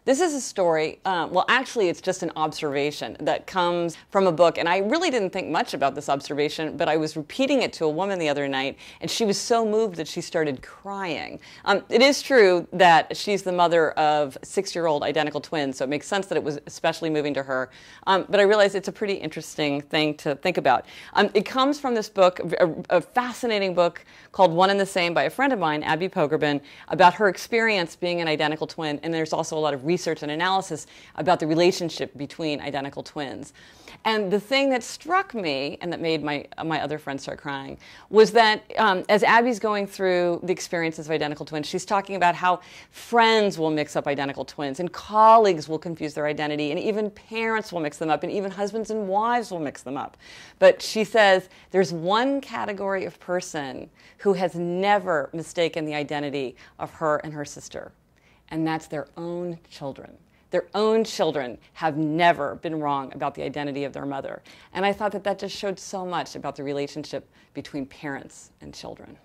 This is a story, well actually it's just an observation that comes from a book, and I really didn't think much about this observation, but I was repeating it to a woman the other night and she was so moved that she started crying. It is true that she's the mother of 6-year-old identical twins, so it makes sense that it was especially moving to her, but I realized it's a pretty interesting thing to think about. It comes from this book, a fascinating book called One and the Same by a friend of mine, Abby Pogrebin, about her experience being an identical twin, and there's also a lot of research and analysis about the relationship between identical twins. And the thing that struck me, and that made my other friends start crying, was that as Abby's going through the experiences of identical twins, she's talking about how friends will mix up identical twins, and colleagues will confuse their identity, and even parents will mix them up, and even husbands and wives will mix them up. But she says there's one category of person who has never mistaken the identity of her and her sister, and that's their own children. Their own children have never been wrong about the identity of their mother. And I thought that that just showed so much about the relationship between parents and children.